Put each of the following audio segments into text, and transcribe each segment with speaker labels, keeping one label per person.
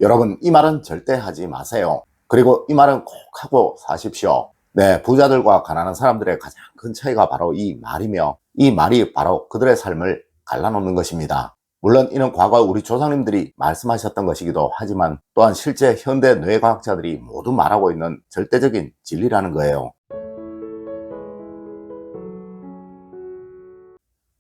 Speaker 1: 여러분, 이 말은 절대 하지 마세요. 그리고 이 말은 꼭 하고 사십시오. 네, 부자들과 가난한 사람들의 가장 큰 차이가 바로 이 말이며, 이 말이 바로 그들의 삶을 갈라놓는 것입니다. 물론 이는 과거 우리 조상님들이 말씀하셨던 것이기도 하지만, 또한 실제 현대 뇌과학자들이 모두 말하고 있는 절대적인 진리라는 거예요.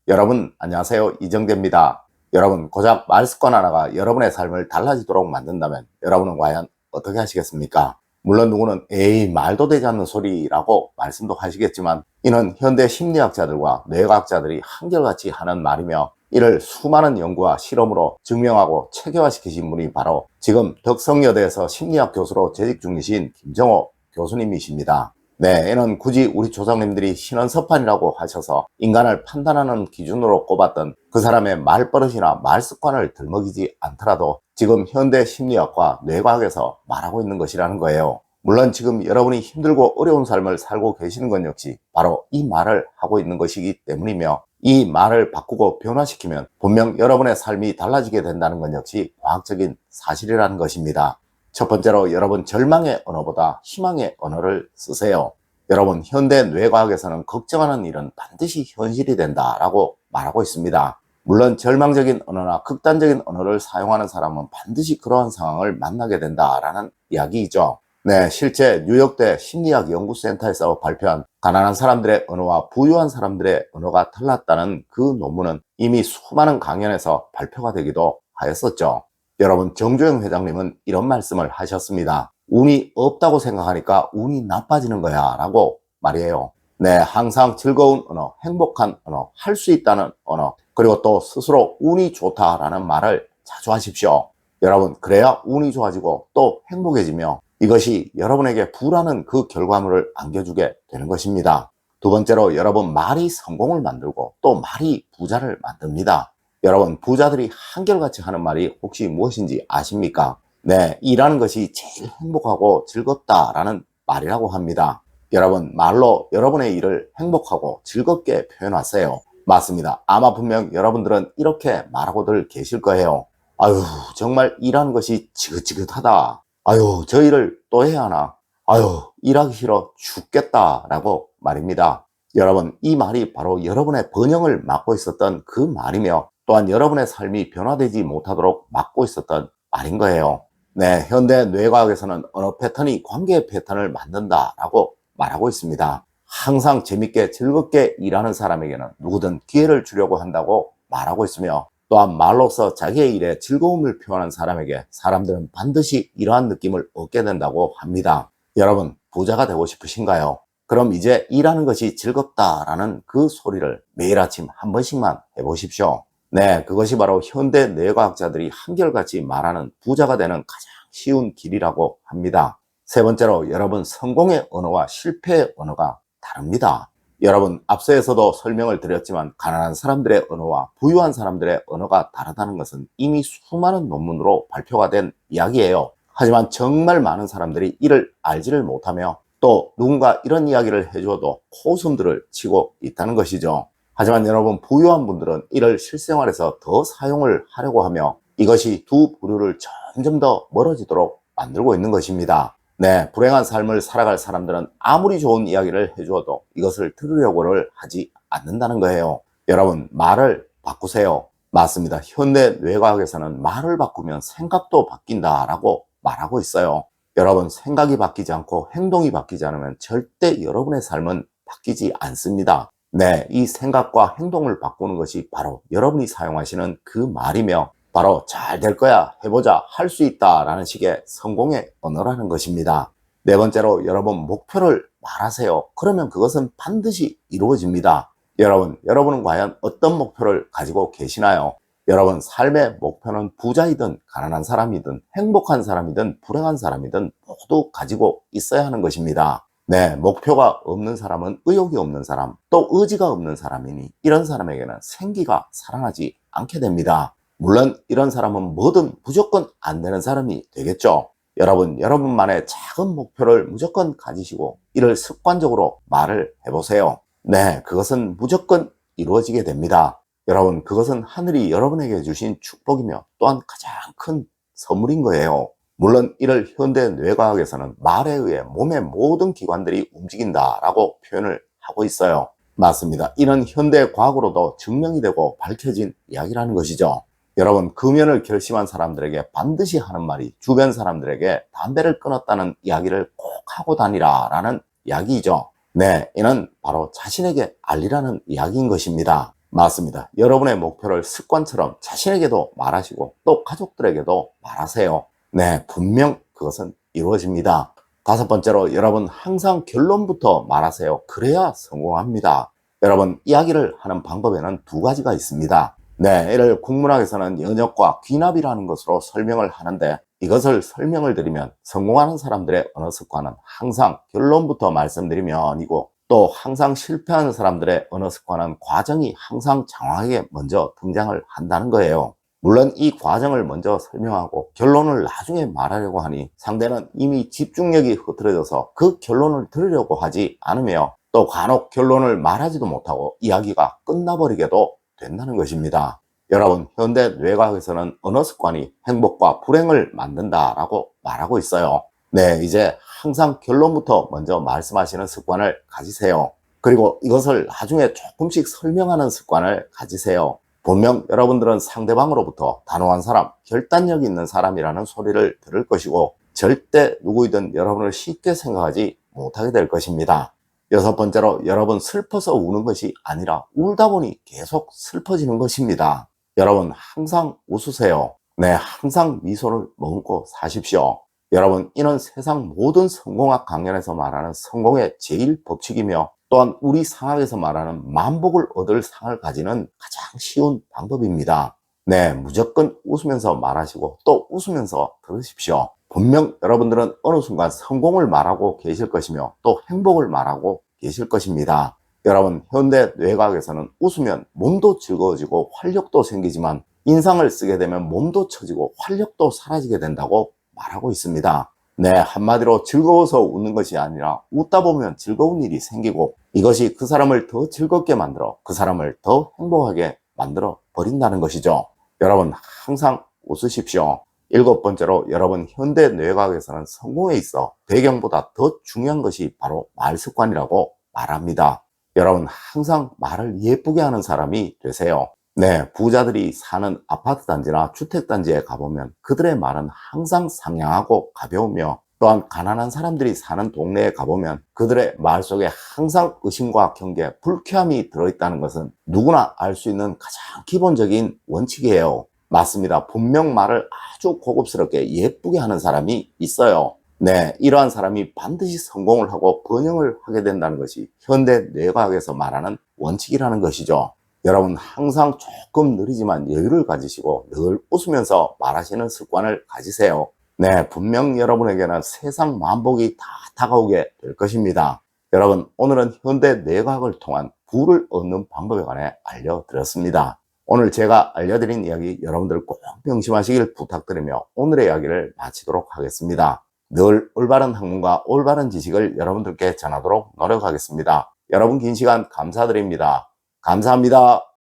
Speaker 1: 여러분, 안녕하세요. 이정재입니다. 여러분, 고작 말 습관 하나가 여러분의 삶을 달라지도록 만든다면 여러분은 과연 어떻게 하시겠습니까? 물론 누구는 에이, 말도 되지 않는 소리라고 말씀도 하시겠지만, 이는 현대 심리학자들과 뇌과학자들이 한결같이 하는 말이며, 이를 수많은 연구와 실험으로 증명하고 체계화시키신 분이 바로 지금 덕성여대에서 심리학 교수로 재직 중이신 김정호 교수님이십니다. 네, 이는 굳이 우리 조상님들이 신원서판이라고 하셔서 인간을 판단하는 기준으로 꼽았던 그 사람의 말버릇이나 말습관을 들먹이지 않더라도 지금 현대 심리학과 뇌과학에서 말하고 있는 것이라는 거예요. 물론 지금 여러분이 힘들고 어려운 삶을 살고 계시는 건 역시 바로 이 말을 하고 있는 것이기 때문이며, 이 말을 바꾸고 변화시키면 분명 여러분의 삶이 달라지게 된다는 건 역시 과학적인 사실이라는 것입니다. 첫 번째로, 여러분, 절망의 언어보다 희망의 언어를 쓰세요. 여러분, 현대 뇌과학에서는 걱정하는 일은 반드시 현실이 된다라고 말하고 있습니다. 물론 절망적인 언어나 극단적인 언어를 사용하는 사람은 반드시 그러한 상황을 만나게 된다라는 이야기이죠. 네, 실제 뉴욕대 심리학 연구센터에서 발표한 가난한 사람들의 언어와 부유한 사람들의 언어가 달랐다는 그 논문은 이미 수많은 강연에서 발표가 되기도 하였었죠. 여러분, 정조영 회장님은 이런 말씀을 하셨습니다. 운이 없다고 생각하니까 운이 나빠지는 거야 라고 말이에요. 네, 항상 즐거운 언어, 행복한 언어, 할 수 있다는 언어, 그리고 또 스스로 운이 좋다라는 말을 자주 하십시오. 여러분, 그래야 운이 좋아지고 또 행복해지며 이것이 여러분에게 부라는 그 결과물을 안겨주게 되는 것입니다. 두 번째로, 여러분, 말이 성공을 만들고 또 말이 부자를 만듭니다. 여러분, 부자들이 한결같이 하는 말이 혹시 무엇인지 아십니까? 네, 일하는 것이 제일 행복하고 즐겁다라는 말이라고 합니다. 여러분, 말로 여러분의 일을 행복하고 즐겁게 표현하세요. 맞습니다. 아마 분명 여러분들은 이렇게 말하고들 계실 거예요. 아유, 정말 일하는 것이 지긋지긋하다. 아유, 저 일을 또 해야 하나. 아유, 일하기 싫어 죽겠다라고 말입니다. 여러분, 이 말이 바로 여러분의 번영을 막고 있었던 그 말이며, 또한 여러분의 삶이 변화되지 못하도록 막고 있었던 말인 거예요. 네, 현대 뇌과학에서는 언어 패턴이 관계 패턴을 만든다라고 말하고 있습니다. 항상 재밌게 즐겁게 일하는 사람에게는 누구든 기회를 주려고 한다고 말하고 있으며, 또한 말로써 자기의 일에 즐거움을 표현하는 사람에게 사람들은 반드시 이러한 느낌을 얻게 된다고 합니다. 여러분, 부자가 되고 싶으신가요? 그럼 이제 일하는 것이 즐겁다라는 그 소리를 매일 아침 한 번씩만 해보십시오. 네, 그것이 바로 현대 뇌과학자들이 한결같이 말하는 부자가 되는 가장 쉬운 길이라고 합니다. 세 번째로, 여러분, 성공의 언어와 실패의 언어가 다릅니다. 여러분, 앞서에서도 설명을 드렸지만 가난한 사람들의 언어와 부유한 사람들의 언어가 다르다는 것은 이미 수많은 논문으로 발표가 된 이야기예요. 하지만 정말 많은 사람들이 이를 알지를 못하며, 또 누군가 이런 이야기를 해줘도 코웃음들을 치고 있다는 것이죠. 하지만 여러분, 부유한 분들은 이를 실생활에서 더 사용을 하려고 하며 이것이 두 부류를 점점 더 멀어지도록 만들고 있는 것입니다. 네, 불행한 삶을 살아갈 사람들은 아무리 좋은 이야기를 해주어도 이것을 들으려고를 하지 않는다는 거예요. 여러분, 말을 바꾸세요. 맞습니다. 현대 뇌과학에서는 말을 바꾸면 생각도 바뀐다라고 말하고 있어요. 여러분, 생각이 바뀌지 않고 행동이 바뀌지 않으면 절대 여러분의 삶은 바뀌지 않습니다. 네, 이 생각과 행동을 바꾸는 것이 바로 여러분이 사용하시는 그 말이며, 바로 잘 될 거야, 해보자, 할 수 있다 라는 식의 성공의 언어라는 것입니다. 네 번째로, 여러분, 목표를 말하세요. 그러면 그것은 반드시 이루어집니다. 여러분은 과연 어떤 목표를 가지고 계시나요? 여러분, 삶의 목표는 부자이든 가난한 사람이든 행복한 사람이든 불행한 사람이든 모두 가지고 있어야 하는 것입니다. 네, 목표가 없는 사람은 의욕이 없는 사람, 또 의지가 없는 사람이니 이런 사람에게는 생기가 살아나지 않게 됩니다. 물론 이런 사람은 뭐든 무조건 안 되는 사람이 되겠죠. 여러분만의 작은 목표를 무조건 가지시고 이를 습관적으로 말을 해보세요. 네, 그것은 무조건 이루어지게 됩니다. 여러분, 그것은 하늘이 여러분에게 주신 축복이며 또한 가장 큰 선물인 거예요. 물론 이를 현대 뇌과학에서는 말에 의해 몸의 모든 기관들이 움직인다라고 표현을 하고 있어요. 맞습니다. 이는 현대 과학으로도 증명이 되고 밝혀진 이야기라는 것이죠. 여러분, 금연을 결심한 사람들에게 반드시 하는 말이 주변 사람들에게 담배를 끊었다는 이야기를 꼭 하고 다니라 라는 이야기이죠. 네, 이는 바로 자신에게 알리라는 이야기인 것입니다. 맞습니다. 여러분의 목표를 습관처럼 자신에게도 말하시고 또 가족들에게도 말하세요. 네, 분명 그것은 이루어집니다. 다섯 번째로, 여러분 항상 결론부터 말하세요. 그래야 성공합니다. 여러분, 이야기를 하는 방법에는 두 가지가 있습니다. 네, 이를 국문학에서는 연역과 귀납이라는 것으로 설명을 하는데, 이것을 설명을 드리면 성공하는 사람들의 언어 습관은 항상 결론부터 말씀드리면이고, 또 항상 실패하는 사람들의 언어 습관은 과정이 항상 장황하게 먼저 등장을 한다는 거예요. 물론 이 과정을 먼저 설명하고 결론을 나중에 말하려고 하니 상대는 이미 집중력이 흐트러져서 그 결론을 들으려고 하지 않으며, 또 간혹 결론을 말하지도 못하고 이야기가 끝나버리게도 된다는 것입니다. 여러분, 현대 뇌과학에서는 언어 습관이 행복과 불행을 만든다라고 말하고 있어요. 네, 이제 항상 결론부터 먼저 말씀하시는 습관을 가지세요. 그리고 이것을 나중에 조금씩 설명하는 습관을 가지세요. 분명 여러분들은 상대방으로부터 단호한 사람, 결단력 있는 사람이라는 소리를 들을 것이고, 절대 누구이든 여러분을 쉽게 생각하지 못하게 될 것입니다. 여섯 번째로, 여러분 슬퍼서 우는 것이 아니라 울다 보니 계속 슬퍼지는 것입니다. 여러분 항상 웃으세요. 네, 항상 미소를 머금고 사십시오. 여러분, 이는 세상 모든 성공학 강연에서 말하는 성공의 제일 법칙이며, 또한 우리 상학에서 말하는 만복을 얻을 상을 가지는 가장 쉬운 방법입니다. 네, 무조건 웃으면서 말하시고 또 웃으면서 들으십시오. 분명 여러분들은 어느 순간 성공을 말하고 계실 것이며 또 행복을 말하고 계실 것입니다. 여러분, 현대 뇌과학에서는 웃으면 몸도 즐거워지고 활력도 생기지만, 인상을 쓰게 되면 몸도 처지고 활력도 사라지게 된다고 말하고 있습니다. 네, 한마디로 즐거워서 웃는 것이 아니라 웃다 보면 즐거운 일이 생기고, 이것이 그 사람을 더 즐겁게 만들어 그 사람을 더 행복하게 만들어 버린다는 것이죠. 여러분 항상 웃으십시오. 일곱 번째로, 여러분 현대 뇌과학에서는 성공에 있어 배경보다 더 중요한 것이 바로 말 습관이라고 말합니다. 여러분 항상 말을 예쁘게 하는 사람이 되세요. 네, 부자들이 사는 아파트 단지나 주택 단지에 가보면 그들의 말은 항상 상냥하고 가벼우며, 또한 가난한 사람들이 사는 동네에 가보면 그들의 말 속에 항상 의심과 경계, 불쾌함이 들어있다는 것은 누구나 알 수 있는 가장 기본적인 원칙이에요. 맞습니다. 분명 말을 아주 고급스럽게 예쁘게 하는 사람이 있어요. 네, 이러한 사람이 반드시 성공을 하고 번영을 하게 된다는 것이 현대 뇌과학에서 말하는 원칙이라는 것이죠. 여러분 항상 조금 느리지만 여유를 가지시고 늘 웃으면서 말하시는 습관을 가지세요. 네, 분명 여러분에게는 세상 만복이 다 다가오게 될 것입니다. 여러분, 오늘은 현대 뇌과학을 통한 부를 얻는 방법에 관해 알려드렸습니다. 오늘 제가 알려드린 이야기 여러분들 꼭 명심하시길 부탁드리며 오늘의 이야기를 마치도록 하겠습니다. 늘 올바른 학문과 올바른 지식을 여러분들께 전하도록 노력하겠습니다. 여러분 긴 시간 감사드립니다. 감사합니다.